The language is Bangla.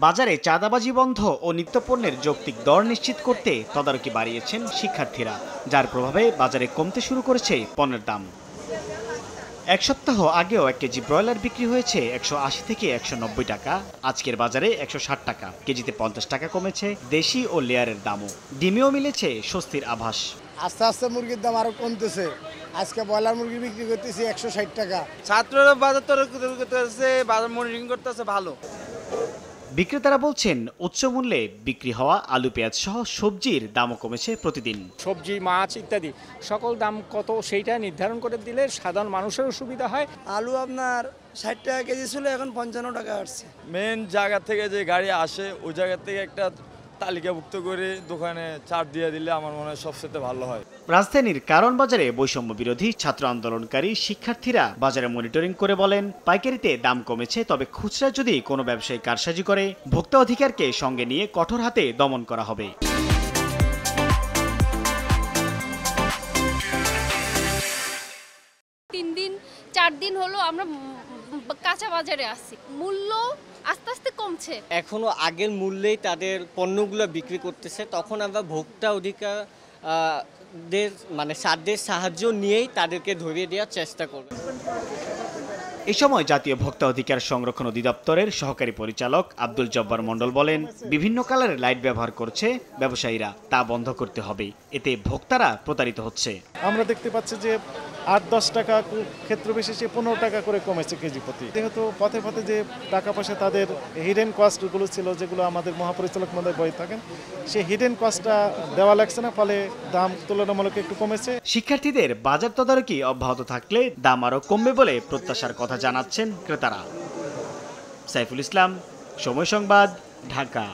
বাজারে চাঁদাবাজি বন্ধ ও নিত্যপণ্যের যৌক্তিক দর নিশ্চিত করতে তদারকি বাড়িয়েছেন শিক্ষার্থীরা, যার প্রভাবে বাজারে কমতে শুরু করেছে পণ্যের দাম। এক সপ্তাহ আগেও 1 কেজি ব্রয়লার বিক্রি হয়েছে 180 থেকে 190 টাকা, আজকের বাজারে 160 টাকা। কেজিতে 50 টাকা কমেছে দেশি ও লেয়ারের দামও। ডিমেও মিলেছে স্বস্তির আভাস। আস্তে আস্তে মুরগির দাম আরো কমতেছে। আজকে ব্রয়লার মুরগি বিক্রি করতেছি 160 টাকা। ছাত্ররা বাজার করতেছে, বাজার মনিটরিং করতেছে ভালো। বিক্রেতারা বলছেন উচ্চ মূল্যে বিক্রি হওয়া আলু পেঁয়াজ সহ সবজির দামও কমেছে প্রতিদিন। সবজি মাছ ইত্যাদি সকল দাম কত সেইটা নির্ধারণ করে দিলে সাধারণ মানুষেরও সুবিধা হয়। আলু আপনার 60 টাকা কেজি ছিল, এখন 55 টাকা আসছে। মেন জায়গা থেকে যে গাড়ি আসে ওই জায়গা থেকে একটা তালিকাভুক্ত করে দোকানে চার্ট দিয়ে দিলে আমার মনে হয় সবচেয়ে ভালো হয়। রাজধানীর কারণ বাজারে বৈষম্য বিরোধী ছাত্র আন্দোলনকারী শিক্ষার্থীরা বাজারে মনিটরিং করে বলেন, পাইকারিতে দাম কমেছে, তবে খুচরা যদি কোনো ব্যবসায়ী কারসাজি করে ভোক্তা অধিকারকে সঙ্গে নিয়ে কঠোর হাতে দমন করা হবে। 3 দিন 4 দিন হলো আমরা কাঁচা বাজারে আছি, মূল্য আস্তে আস্তে কমছে। এখনো আগের মূল্যেই তাদের পণ্যগুলো বিক্রি করতেছে, তখন আমরা ভোক্তা অধিকার মানে সাধ্যের সাহায্য নিয়েই তাদেরকে ধরিয়ে দেওয়ার চেষ্টা করব। এ সময় জাতীয় ভোক্তা অধিকার সংরক্ষণ অধিদপ্তরের সহকারী পরিচালক আব্দুল জব্বার মণ্ডল বলেন, বিভিন্ন কালারের লাইট ব্যবহার করছে ব্যবসায়ীরা, তা বন্ধ করতে হবে, এতে ভোক্তারা প্রতারিত হচ্ছে। আমরা দেখতে পাচ্ছি যে 8-10 টাকা ক্ষেত্র বিশেষে 15 টাকা করে কমেছে কেজি প্রতি। যেহেতু পথে পথে যে টাকা পয়সা তাদের হিডেন কস্টগুলো ছিল, যেগুলো আমাদের মহাপরিচালক মহোদয় বলে থাকেন, সেই হিডেন কস্টটা দেওয়া লাগছে না, ফলে দাম তুলনামূলক একটু কমেছে। শিক্ষার্থীদের বাজার তদারকি অব্যাহত থাকলে দাম আরও কমবে বলে প্রত্যাশার কথা জানাচ্ছেন ক্রেতারা। সাইফুল ইসলাম, সময় সংবাদ, ঢাকা।